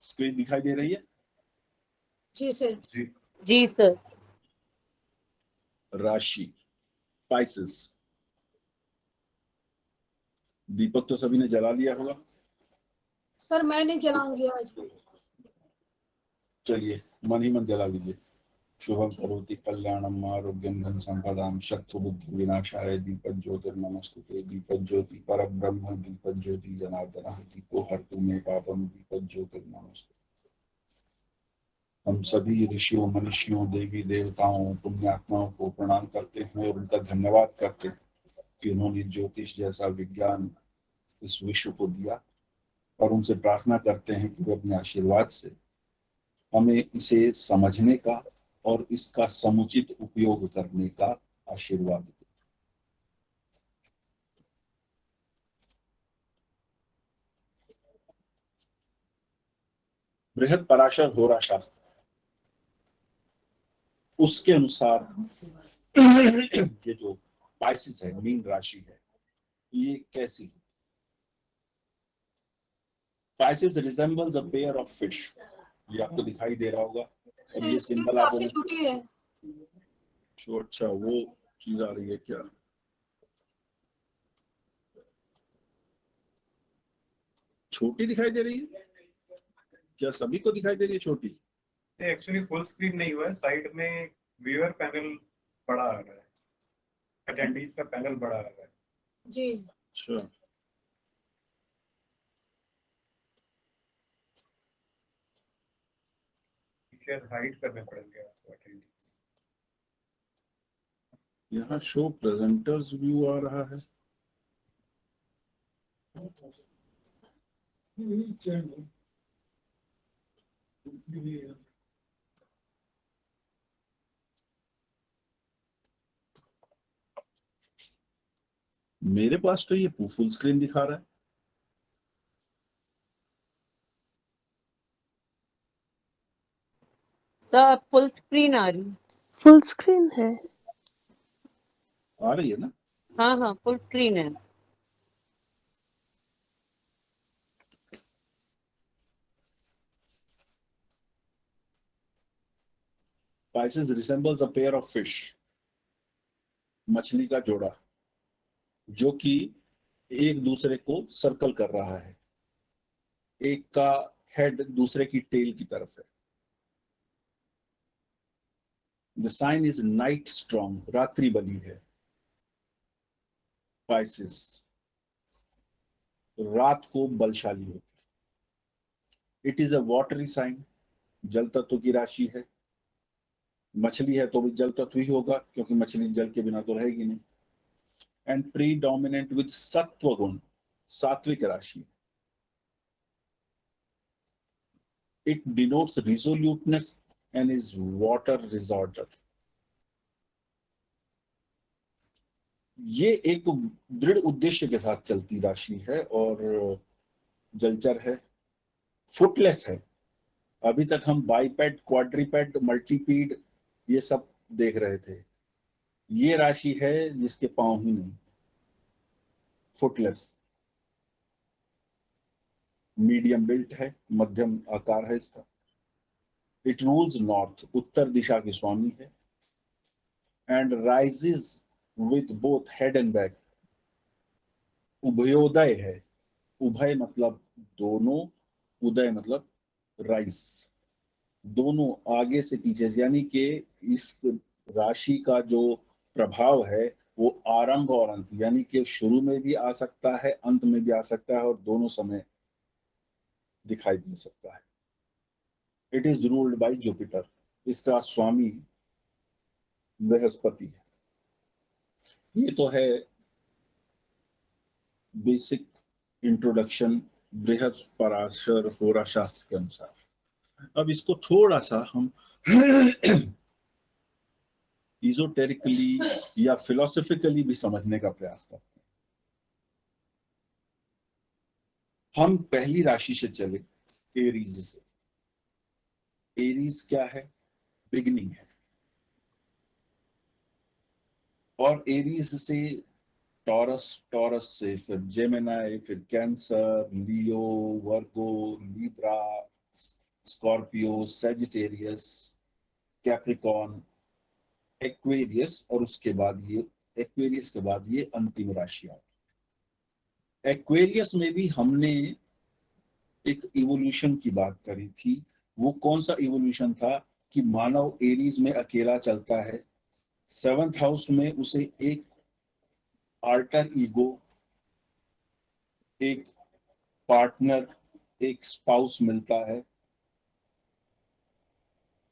Screen दिखाई दे रही है? जी सर। जी सर। राशि स्पाइसेस। दीपक तो सभी ने जला लिया होगा। सर मैं नहीं जलाऊंगी आज। चलिए मन ही मन जला लीजिए। शुभम करोति कल्याणम आरोग्यम धन संपदाम शत्रु बुद्धि विनाशाय दीपक ज्योतिर्नमस्तुते। दीपक ज्योति परब्रह्म दीपक ज्योति जनार्दन दीपो हरतु मे पापम दीपक ज्योतिर्नमस्तुते। हम सभी ऋषियों मनुष्यों देवी देवताओं पुण्यात्माओं को प्रणाम करते हैं और उनका धन्यवाद करते हैं कि उन्होंने ज्योतिष जैसा विज्ञान इस विश्व को दिया, और उनसे प्रार्थना करते हैं कि वे अपने आशीर्वाद से हमें इसे समझने का और इसका समुचित उपयोग करने का आशीर्वाद दें। बृहद पराशर होरा शास्त्र उसके अनुसार ये जो पाइसेस है, मीन राशि है, ये कैसी है? Pisces resembles a pair of fish. ये आपको दिखाई दे रहा होगा, और ये सिंबल आप काफी छोटी है। अच्छा वो चीज आ रही है क्या? छोटी दिखाई दे रही है क्या? सभी को दिखाई दे रही है छोटी? एक्चुअली फुल स्क्रीन नहीं हुआ है, साइड में व्यूअर पैनल बड़ा आ रहा है, अटेंडीज का पैनल बड़ा आ रहा है जी। अच्छा हाइड करने पड़ेंगे आपको अटेंडीज। यहाँ शो प्रेजेंटर्स व्यू आ रहा है। मेरे पास तो ये फुल स्क्रीन दिखा रहा है। सर फुल स्क्रीन आ रही है। फुल स्क्रीन है। आ रही है ना? हाँ हाँ फुल स्क्रीन है। Pisces resembles a pair of fish, मछली का जोड़ा, जो कि एक दूसरे को सर्कल कर रहा है। एक का हेड दूसरे की टेल की तरफ है। The sign is night strong, रात्रि बली है। Pisces रात को बलशाली होती है। It is a watery sign, जल तत्व की राशि है। मछली है तो भी जल तत्व ही होगा, क्योंकि मछली जल के बिना तो रहेगी नहीं। एंड प्रीडोमिनेंट विद सत्व गुण, सात्विक राशि। It denotes resoluteness and is water resorter. ये एक दृढ़ उद्देश्य के साथ चलती राशि है और जलचर है, फुटलेस है। अभी तक हम बाइपेड, क्वाड्रीपेड, मल्टीपीड ये सब देख रहे थे। ये राशि है जिसके पांव ही नहीं, फुटलेस। मीडियम बिल्ट है, मध्यम आकार है इसका। इट रूल्स नॉर्थ, उत्तर दिशा की स्वामी है। And rises with both head and back, उभयोदय है। उभय मतलब दोनों, उदय मतलब राइस, दोनों आगे से पीछे, यानी कि इस राशि का जो प्रभाव है वो आरंभ और अंत, यानी कि शुरू में भी आ सकता है, अंत में भी आ सकता है, और दोनों समय दिखाई दे सकता है। It is ruled by Jupiter, इसका स्वामी बृहस्पति है। ये तो है बेसिक इंट्रोडक्शन बृहद पराशर होरा शास्त्र के अनुसार। अब इसको थोड़ा सा हम इजोटेरिकली या फिलोसफिकली भी समझने का प्रयास करते हैं। हम पहली राशि से चले, एरीज से। एरीज क्या है? बिगनिंग है। और एरीज से टॉरस, टॉरस से फिर जेमिनाई, फिर Cancer, Leo, Virgo, Libra, Scorpio, Sagittarius, Capricorn, Aquarius, और उसके बाद ये एक्वेरियस के बाद ये अंतिम राशि आती। एक्वेरियस में भी हमने एक इवोल्यूशन की बात करी थी। वो कौन सा इवोल्यूशन था कि मानव एरीज में अकेला चलता है, 7th हाउस में उसे एक आल्टर ईगो, एक पार्टनर, एक स्पाउस मिलता है।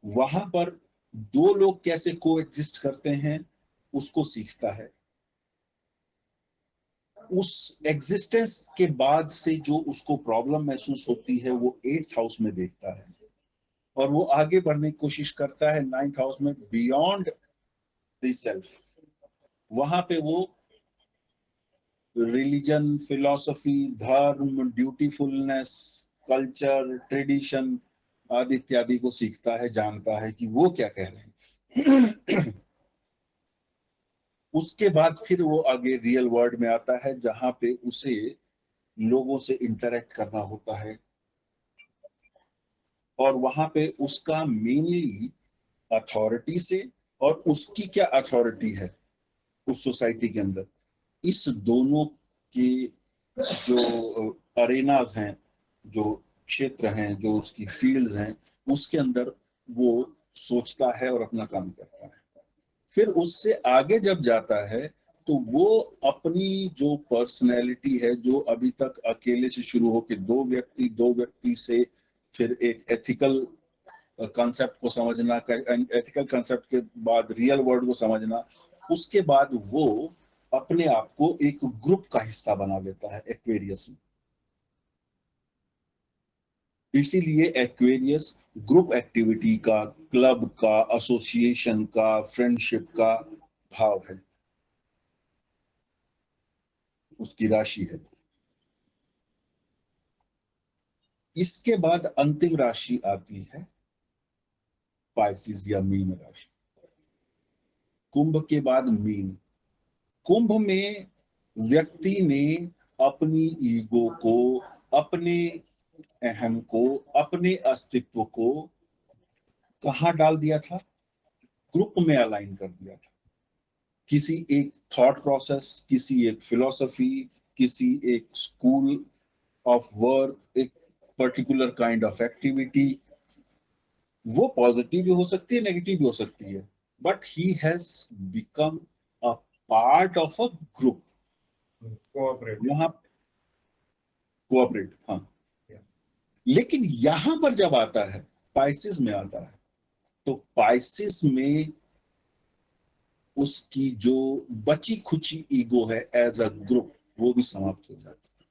वहां पर दो लोग कैसे को एग्जिस्ट करते हैं उसको सीखता है। उस एग्जिस्टेंस के बाद से जो उसको प्रॉब्लम महसूस होती है वो 8th हाउस में देखता है, और वो आगे बढ़ने की कोशिश करता है 9th हाउस में, बियॉन्ड द सेल्फ। वहां पे वो रिलीजन, फिलॉसफी, धर्म, ड्यूटीफुलनेस, कल्चर, ट्रेडिशन आदि इत्यादि को सीखता है, जानता है कि वो क्या कह रहे हैं। उसके बाद फिर वो आगे रियल वर्ल्ड में आता है, जहां पे उसे लोगों से इंटरेक्ट करना होता है, और वहां पे उसका मेनली अथॉरिटी से, और उसकी क्या अथॉरिटी है उस सोसाइटी के अंदर, इस दोनों के जो अरेनाज हैं, जो क्षेत्र हैं, जो उसकी फील्ड्स हैं, उसके अंदर वो सोचता है और अपना काम करता है। फिर उससे आगे जब जाता है तो वो अपनी जो पर्सनैलिटी है, जो अभी तक अकेले से शुरू होकर दो व्यक्ति से फिर एक एथिकल कॉन्सेप्ट को समझना, एथिकल कॉन्सेप्ट के बाद रियल वर्ल्ड को समझना, उसके बाद वो अपने आप को एक ग्रुप का हिस्सा बना लेता है एक्वेरियस में। इसीलिए एक्वेरियस ग्रुप एक्टिविटी का, क्लब का, एसोसिएशन का, फ्रेंडशिप का भाव है, उसकी राशि है। इसके बाद अंतिम राशि आती है पाइसिस या मीन राशि। कुंभ के बाद मीन। कुंभ में व्यक्ति ने अपनी ईगो को, अपने अहम को, अपने अस्तित्व को कहां डाल दिया था? ग्रुप में अलाइन कर दिया था। किसी एक थॉट प्रोसेस, किसी एक फिलॉसफी, किसी एक स्कूल ऑफ वर्क, एक पर्टिकुलर काइंड ऑफ एक्टिविटी। वो पॉजिटिव भी हो सकती है, नेगेटिव भी हो सकती है, but he has become a part of a group. Cooperate, वहां कोऑपरेट, हाँ। लेकिन यहां पर जब आता है, पाइसिस में आता है, तो पाइसिस में उसकी जो बची खुची ईगो है एज अ ग्रुप, वो भी समाप्त हो जाती है।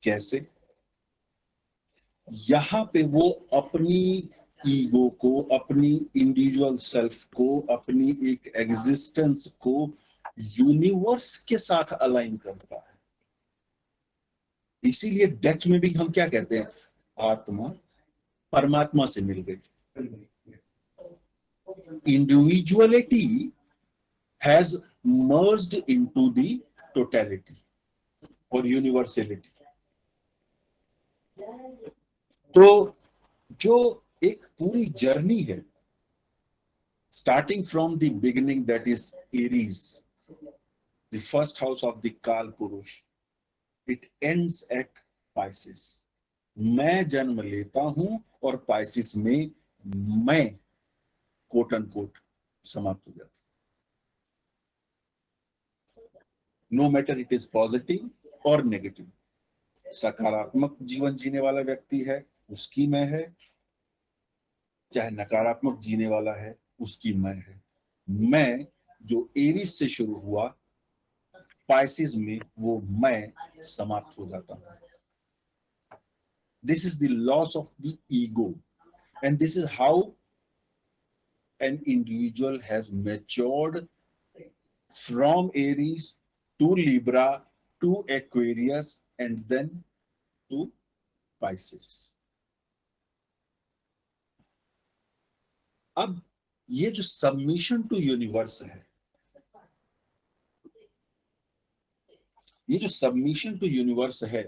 कैसे? यहां पे वो अपनी ईगो को, अपनी इंडिविजुअल सेल्फ को, अपनी एक एग्जिस्टेंस को यूनिवर्स के साथ अलाइन करता है। इसीलिए डेथ में भी हम क्या कहते हैं? आत्मा परमात्मा से मिल गई। Individuality has merged into the totality और यूनिवर्सलिटी। तो जो एक पूरी जर्नी है, starting from the beginning, that is Aries, the first house of the काल पुरुष, इट एंड्स एट पाइसिस। मैं जन्म लेता हूं और पाइसिस में मैं कोट एंड कोट समाप्त हो जाता। No matter it is positive और नेगेटिव। सकारात्मक जीवन जीने वाला व्यक्ति है, उसकी मैं है, चाहे नकारात्मक जीने वाला है, उसकी मैं है। मैं जो एरीज से शुरू हुआ, पाइसिस में वो मैं समाप्त हो जाता हूं। This is the loss of the ego, and this is how an individual has matured from Aries to Libra to Aquarius and then to Pisces. अब ये जो सबमिशन टू यूनिवर्स है, ये जो सबमिशन टू यूनिवर्स है,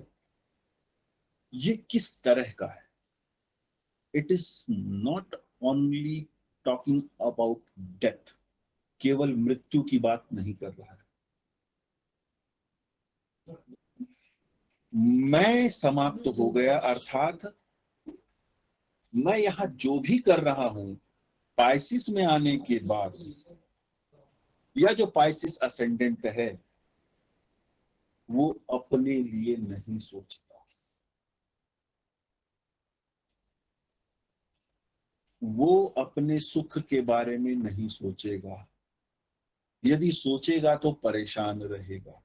ये किस तरह का है? It is not only talking about death, केवल मृत्यु की बात नहीं कर रहा है। मैं समाप्त हो गया, अर्थात मैं यहां जो भी कर रहा हूं पाइसिस में आने के बाद, या जो पाइसिस असेंडेंट है, वो अपने लिए नहीं सोचता, वो अपने सुख के बारे में नहीं सोचेगा। यदि सोचेगा तो परेशान रहेगा।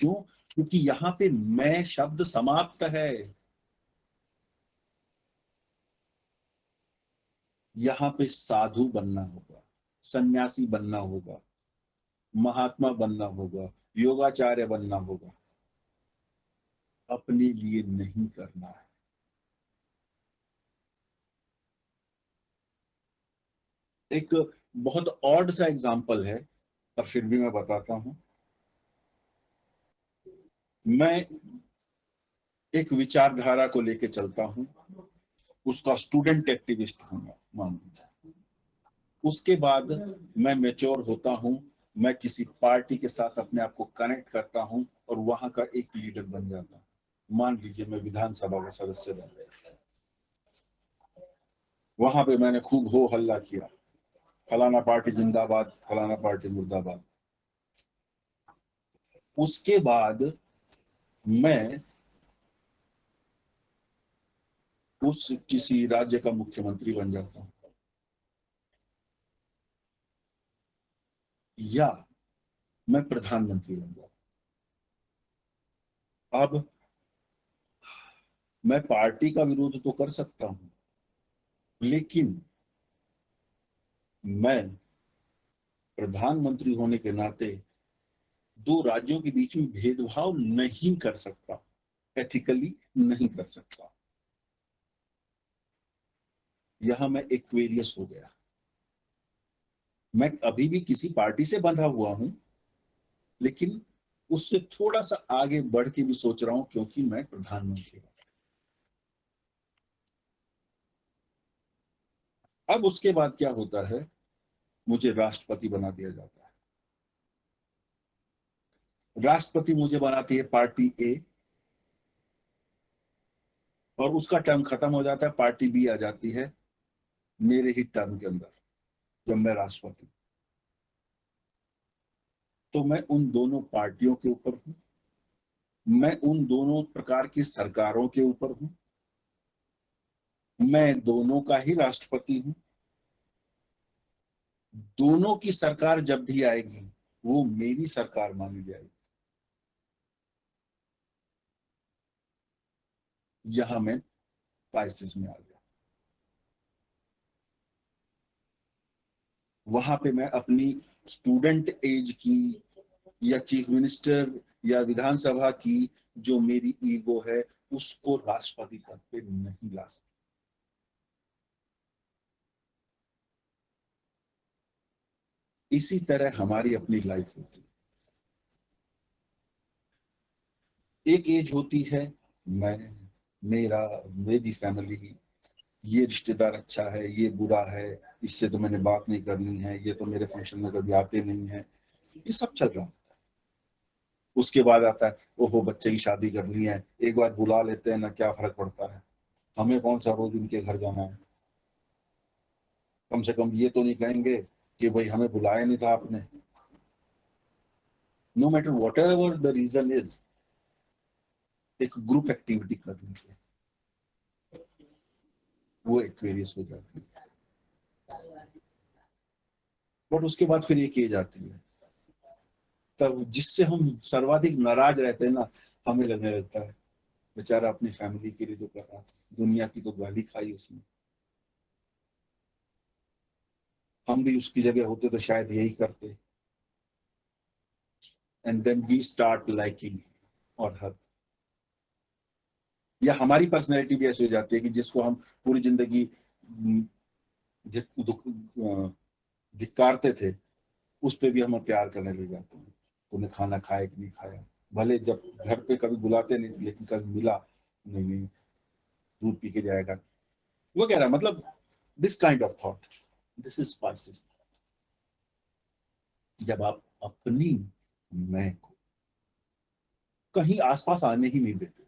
क्यों? क्योंकि यहां पे मैं शब्द समाप्त है। यहां पे साधु बनना होगा, सन्यासी बनना होगा, महात्मा बनना होगा, योगाचार्य बनना होगा, अपने लिए नहीं करना है। एक बहुत ऑड सा एग्जाम्पल है, पर फिर भी मैं बताता हूं। मैं एक विचारधारा को लेके चलता हूं, उसका स्टूडेंट एक्टिविस्ट हूं, मान लीजिए। उसके बाद मैं मैच्योर होता हूं, मैं किसी पार्टी के साथ अपने आप को कनेक्ट करता हूं और वहां का एक लीडर बन जाता हूं। मान लीजिए मैं विधानसभा का सदस्य बन गया, वहां पे मैंने खूब हो हल्ला किया, फलाना पार्टी जिंदाबाद, फलाना पार्टी मुर्दाबाद। उसके बाद मैं उस किसी राज्य का मुख्यमंत्री बन जाता हूं, या मैं प्रधानमंत्री बन जाता हूं। अब मैं पार्टी का विरोध तो कर सकता हूं, लेकिन मैं प्रधानमंत्री होने के नाते दो राज्यों के बीच में भेदभाव नहीं कर सकता, एथिकली नहीं कर सकता। यहां मैं एक्वेरियस हो गया। मैं अभी भी किसी पार्टी से बंधा हुआ हूं, लेकिन उससे थोड़ा सा आगे बढ़ के भी सोच रहा हूं, क्योंकि मैं प्रधानमंत्री हूं। अब उसके बाद क्या होता है, मुझे राष्ट्रपति बना दिया जाता है। राष्ट्रपति मुझे बनाती है पार्टी ए, और उसका टर्म खत्म हो जाता है, पार्टी बी आ जाती है मेरे ही टर्म के अंदर, जब मैं राष्ट्रपति। तो मैं उन दोनों पार्टियों के ऊपर हूं, मैं उन दोनों प्रकार की सरकारों के ऊपर हूं, मैं दोनों का ही राष्ट्रपति हूं। दोनों की सरकार जब भी आएगी वो मेरी सरकार मानी जाएगी। यहां मैं क्राइसिस में आ गया। वहां पे मैं अपनी स्टूडेंट एज की, या चीफ मिनिस्टर या विधानसभा की जो मेरी ईगो है, उसको राष्ट्रपति पद पे नहीं ला सकता। इसी तरह हमारी अपनी लाइफ होती है। एक एज होती है, मैं, मेरा, मेरी फैमिली, ये रिश्तेदार अच्छा है, ये बुरा है, इससे तो मैंने बात नहीं करनी है, ये तो मेरे फंक्शन में कभी आते नहीं है, ये सब चल रहा है। उसके बाद आता है, ओहो बच्चे की शादी करनी है, एक बार बुला लेते हैं ना, क्या फर्क पड़ता है, हमें कौन सा रोज उनके घर जाना है। कम से कम ये तो नहीं कहेंगे कि भाई हमें बुलाया नहीं था आपने। No matter whatever the reason is, एक ग्रुप एक्टिविटी करनी है, वो एक्वेरियस हो जाती है। बट उसके बाद फिर एक एज आती है, तब जिससे हम सर्वाधिक नाराज रहते हैं ना, हमें लगने लगता है बेचारा अपनी फैमिली के लिए जो कर रहा, दुनिया की तो गाली खाई उसने, हम भी उसकी जगह होते तो शायद यही करते। And then we start liking और हर, या हमारी पर्सनैलिटी भी ऐसी हो जाती है कि जिसको हम पूरी जिंदगी धिक्कारते थे, उस पर भी हम प्यार करने लग जाते हैं। उन्हें खाना खाया कि नहीं खाया, भले जब घर पे कभी बुलाते नहीं थे, लेकिन कभी मिला, नहीं नहीं दूध पी के जाएगा वगैरह, मतलब this kind of thought, this is spices. जब आप अपनी मैं को कहीं आसपास आने ही नहीं देते,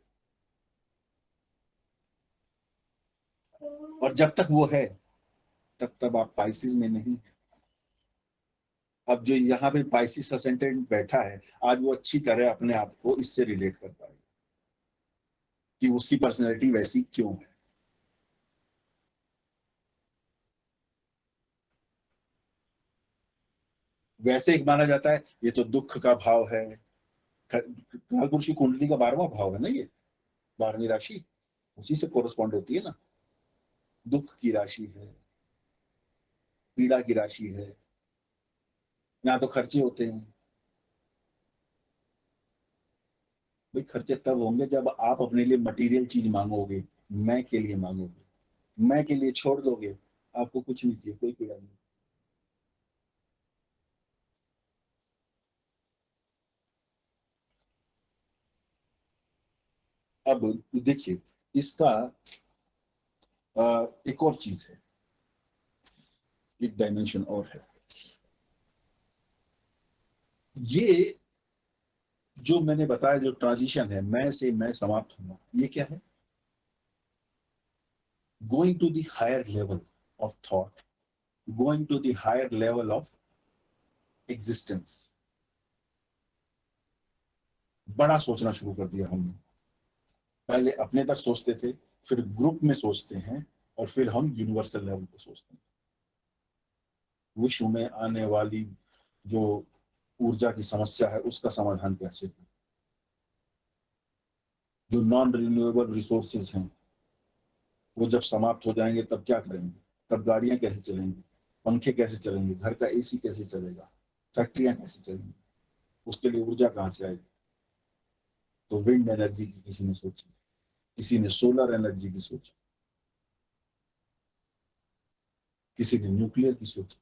और जब तक वो है तब आप पाइसिस में नहीं है। अब जो यहाँ पे पाइसिस असेंडेंट बैठा है, आज वो अच्छी तरह अपने आप को इससे रिलेट कर पाएगा कि उसकी पर्सनैलिटी वैसी क्यों है। वैसे एक माना जाता है ये तो दुख का भाव है, कालपुरुष की कुंडली का 12वां भाव है ना, ये 12वीं राशि उसी से कोरस्पॉन्ड होती है ना। दुख की राशि है, पीड़ा की राशि है, यहाँ तो खर्चे होते हैं। भाई खर्चे तब होंगे जब आप अपने लिए मटेरियल चीज मांगोगे, मैं के लिए मांगोगे, मैं के लिए छोड़ दोगे, आपको कुछ नहीं चाहिए, कोई पीड़ा नहीं। अब देखिए इसका एक और चीज है, एक डायमेंशन और है। ये जो मैंने बताया जो ट्रांजिशन है, मैं से मैं समाप्त होना, ये क्या है? Going to the higher level of thought, going to the higher level of existence. बड़ा सोचना शुरू कर दिया हमने। पहले अपने तक सोचते थे, फिर ग्रुप में सोचते हैं, और फिर हम यूनिवर्सल लेवल पे सोचते हैं। विश्व में आने वाली जो ऊर्जा की समस्या है उसका समाधान कैसे हो, जो नॉन रिन्यूएबल रिसोर्सेज हैं वो जब समाप्त हो जाएंगे तब क्या करेंगे, तब गाड़ियां कैसे चलेंगी, पंखे कैसे चलेंगे, घर का एसी कैसे चलेगा, फैक्ट्रियां कैसे चलेंगी, उसके लिए ऊर्जा कहां से आएगी? तो विंड एनर्जी की किसी ने सोची, किसी ने सोलर एनर्जी की सोची, किसी ने न्यूक्लियर की सोची।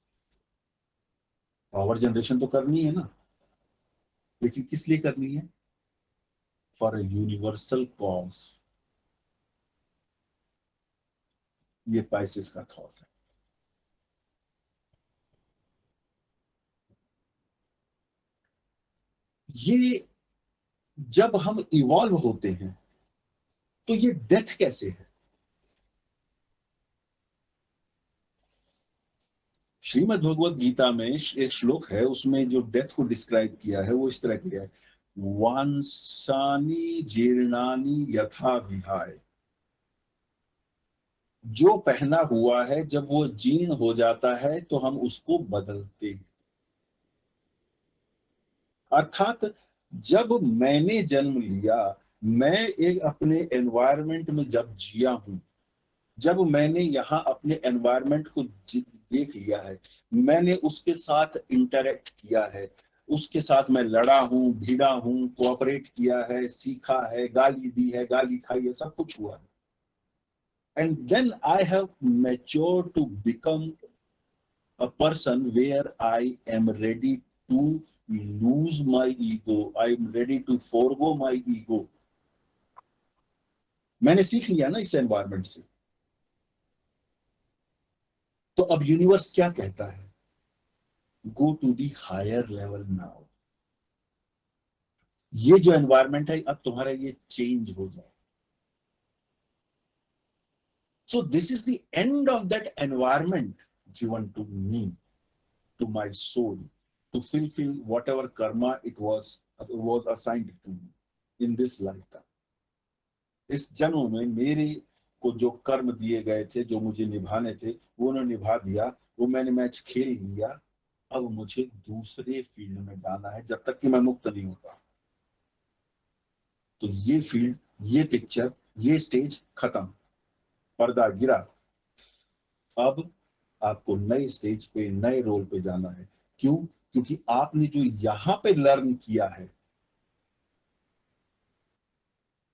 पावर जनरेशन तो करनी है ना, लेकिन किस लिए करनी है? For a universal cause. ये पाइसेस का थॉट है। ये जब हम इवॉल्व होते हैं तो ये डेथ कैसे है? श्रीमद् भगवद गीता में एक श्लोक है, उसमें जो डेथ को डिस्क्राइब किया है वो इस तरह किया है, वांसानी जीर्णानी यथा विहाय। जो पहना हुआ है जब वो जीर्ण हो जाता है तो हम उसको बदलते हैं। अर्थात जब मैंने जन्म लिया, मैं एक अपने एनवायरनमेंट में जब जिया हूं, जब मैंने यहाँ अपने एनवायरनमेंट को देख लिया है, मैंने उसके साथ इंटरेक्ट किया है, उसके साथ मैं लड़ा हूं, भिड़ा हूं, कोऑपरेट किया है, सीखा है, गाली दी है, गाली खाई है, सब कुछ हुआ है। And then I have mature to become a person where I am ready to lose my ego, I am ready to forego my ego. मैंने सीख लिया ना इस एनवायरनमेंट से। तो अब यूनिवर्स क्या कहता है? Go to the higher level now. ये जो एनवायरनमेंट है अब तुम्हारा ये चेंज हो जाए। So this is the end of that environment given to me, to my soul, to fulfill whatever karma it was assigned to me in this lifetime. इस जन्म में मेरे को जो कर्म दिए गए थे, जो मुझे निभाने थे, वो उन्होंने निभा दिया, वो मैंने मैच खेल लिया। अब मुझे दूसरे फील्ड में जाना है जब तक कि मैं मुक्त नहीं होता। तो ये फील्ड, ये पिक्चर, ये स्टेज खत्म, पर्दा गिरा। अब आपको नए स्टेज पे, नए रोल पे जाना है। क्यों? क्योंकि आपने जो यहां पे लर्न किया है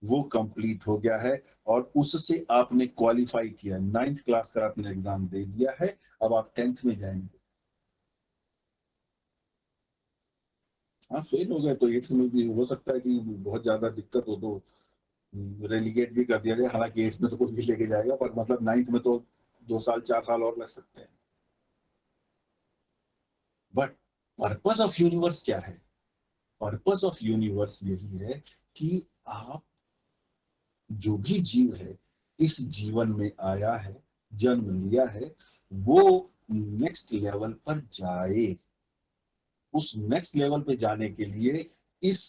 वो कंप्लीट हो गया है, और उससे आपने क्वालिफाई किया, 9th क्लास का आपने एग्जाम दे दिया है, अब आप 10th में जाएंगे। हाँ फेल हो गए तो 8th में भी हो सकता है कि बहुत ज्यादा दिक्कत हो तो रेलीगेट भी कर दिया जाए, हालांकि 8th में तो कोई भी लेके जाएगा, पर मतलब 9th में तो 2 साल 4 साल और लग सकते हैं। बट पर्पस ऑफ यूनिवर्स क्या है? पर्पस ऑफ यूनिवर्स यही है कि आप, जो भी जीव है इस जीवन में आया है, जन्म लिया है, वो नेक्स्ट लेवल पर जाए। उस नेक्स्ट लेवल पे जाने के लिए इस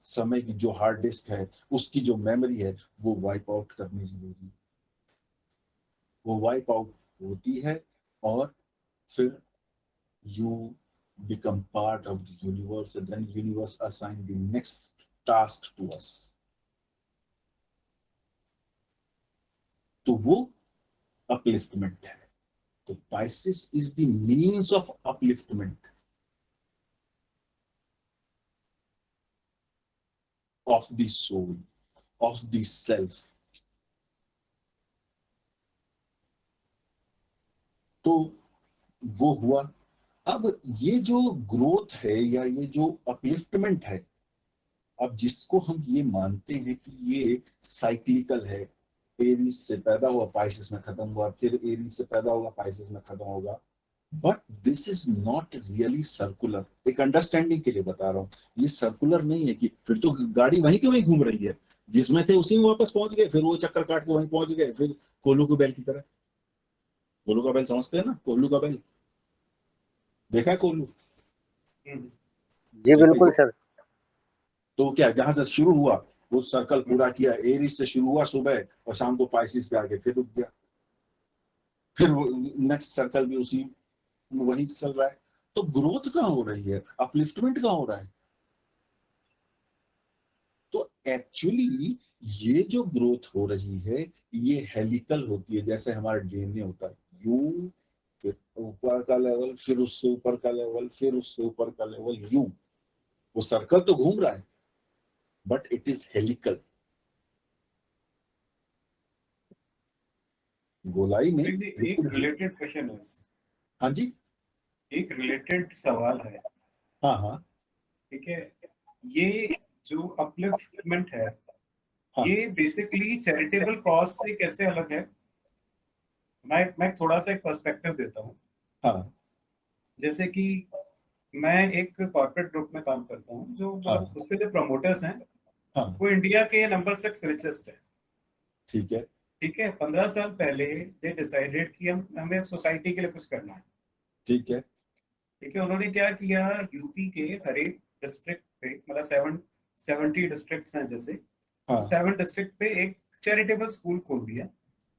समय की जो हार्ड डिस्क है, उसकी जो मेमोरी है, वो वाइप आउट करनी जरूरी है। वो वाइप आउट होती है और फिर you become part of the universe, and then universe assign the next task to us. तो वो अपलिफ्टमेंट है। तो Pisces is the means of upliftment of the soul, of the self. तो वो हुआ। अब ये जो ग्रोथ है या ये जो अपलिफ्टमेंट है, अब जिसको हम ये मानते हैं कि ये साइक्लिकल है, एरीज से पैदा हुआ पाइसेस में खत्म हुआ, फिर एरीज से पैदा हुआ पाइसेस में खत्म होगा, but this is not really circular. एक अंडरस्टैंडिंग के लिए बता रहा हूँ, ये सर्कुलर नहीं है कि फिर तो गाड़ी वहीं के वहीं घूम रही है, जिसमें थे उसी में वापस पहुंच गए, फिर वो चक्कर काट के वहीं पहुंच गए, फिर कोल्लू के बैल की तरह। कोल्लू का बैल समझते हैं ना? कोल्लू का बैल देखा है? कोल्लू, जी ठीक है। बिल्कुल सर। तो क्या, जहां से शुरू हुआ वो सर्कल पूरा किया, एरीज से शुरू हुआ सुबह और शाम को पाइसिस पे आके फिर रुक गया, फिर नेक्स्ट सर्कल भी उसी वही चल रहा है। तो ग्रोथ कहाँ हो रही है? अपलिफ्टमेंट कहाँ हो रहा है? तो एक्चुअली ये जो ग्रोथ हो रही है ये हेलिकल होती है, जैसे हमारा डीएनए होता है, यू, फिर ऊपर का लेवल, फिर उससे ऊपर का लेवल, फिर उससे ऊपर का लेवल, यू। वो सर्कल तो घूम रहा है बट इट इज हेलिकल। गोलाई में एक बिल्कुल। रिलेटेड क्वेश्चन है, हाँ जी। एक रिलेटेड सवाल है। हाँ हाँ ठीक है, ये जो अपलिफ्टमेंट है, हाँ ये बेसिकली चैरिटेबल कॉज से कैसे अलग है? मैं थोड़ा सा एक पर्सपेक्टिव देता हूँ। हाँ जैसे कि मैं एक कॉर्पोरेट ग्रुप में काम करता हूँ, जो मतलब हाँ उसके जो प्रमोटर्स हैं हाँ। वो इंडिया के नंबर 6 रिचेस्ट है। ठीक है। ठीक है, 15 साल पहले दे डिसाइडेड कि हमें सोसाइटी के लिए कुछ करना है। ठीक है। ठीक है, उन्होंने क्या किया, यूपी के हर एक डिस्ट्रिक्ट पे, मतलब 70 डिस्ट्रिक्ट्स हैं जैसे, हाँ 7 डिस्ट्रिक्ट पे एक चैरिटेबल स्कूल खोल दिया।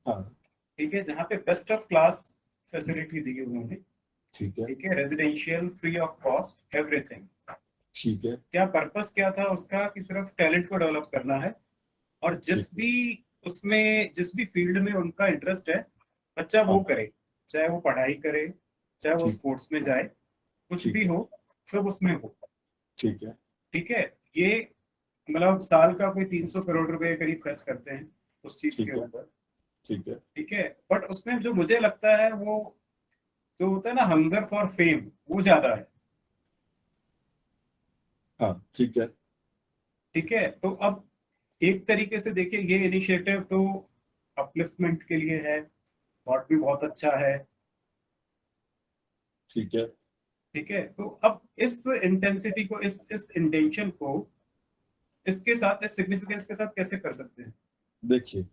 हाँ। ठीक है, जहाँ पे बेस्ट ऑफ क्लास फैसिलिटी दी उन्होंने। ठीक है। ठीक है, residential, free of cost, everything. ठीक है। क्या पर्पस क्या था उसका, कि सिर्फ टैलेंट को डेवलप करना है, और ठीक जिस भी फील्ड में उनका इंटरेस्ट है, बच्चा हाँ। वो करे, चाहे वो पढ़ाई करे, चाहे वो ठीक। स्पोर्ट्स में जाए, कुछ ठीक भी है। हो, सब उसमें हो। ठीक है। ठीक है, ये मतलब साल का कोई 300 करोड़ रुपए करीब खर्च करते हैं उस चीज के ठीक है। ऊपर। ठीक है। ठीक है, बट उसमें जो मुझे लगता है, वो जो होता है ना, हंगर फॉर फेम, वो ज्यादा है। हाँ। ठीक है। ठीक है, तो अब एक तरीके से देखिए, ये इनिशिएटिव तो अपलिफ्टमेंट के लिए है, थॉट भी बहुत अच्छा है। ठीक है। ठीक है, तो अब इस इंटेंसिटी को, इस इंटेंशन को इसके साथ, इस सिग्निफिकेंस के साथ कैसे कर सकते हैं? देखिए,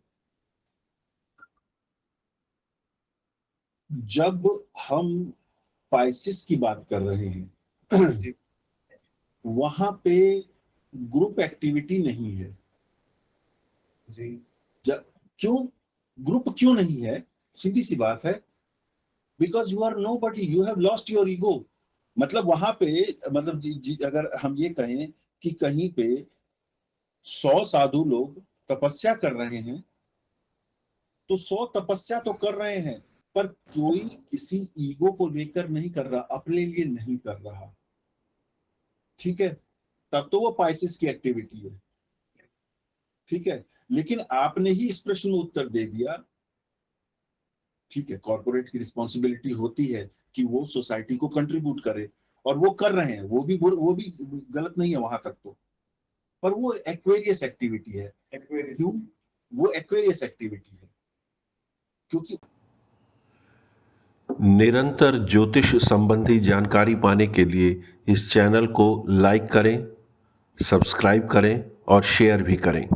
जब हम पाइसिस की बात कर रहे हैं जी वहां पे ग्रुप एक्टिविटी नहीं है। जी क्यों ग्रुप क्यों नहीं है? सीधी सी बात है, because you are nobody, you have lost your ego. मतलब वहां पे, मतलब अगर हम ये कहें कि कहीं पे 100 साधु लोग तपस्या कर रहे हैं, तो 100 तपस्या तो कर रहे हैं, पर कोई किसी ईगो को लेकर नहीं कर रहा, अपने लिए नहीं कर रहा। ठीक है, तब तो वो पाइसिस की एक्टिविटी है। ठीक है, लेकिन आपने ही इस प्रश्न में उत्तर दे दिया। ठीक है, कॉर्पोरेट की रिस्पॉन्सिबिलिटी होती है कि वो सोसाइटी को कंट्रीब्यूट करे, और वो कर रहे हैं, वो भी गलत नहीं है वहां तक तो, पर वो एक्वेरियस एक्टिविटी है। Aquarius. क्यों? वो एक्वेरियस एक्टिविटी है क्योंकि निरंतर ज्योतिष संबंधी जानकारी पाने के लिए इस चैनल को लाइक करें, सब्सक्राइब करें और शेयर भी करें।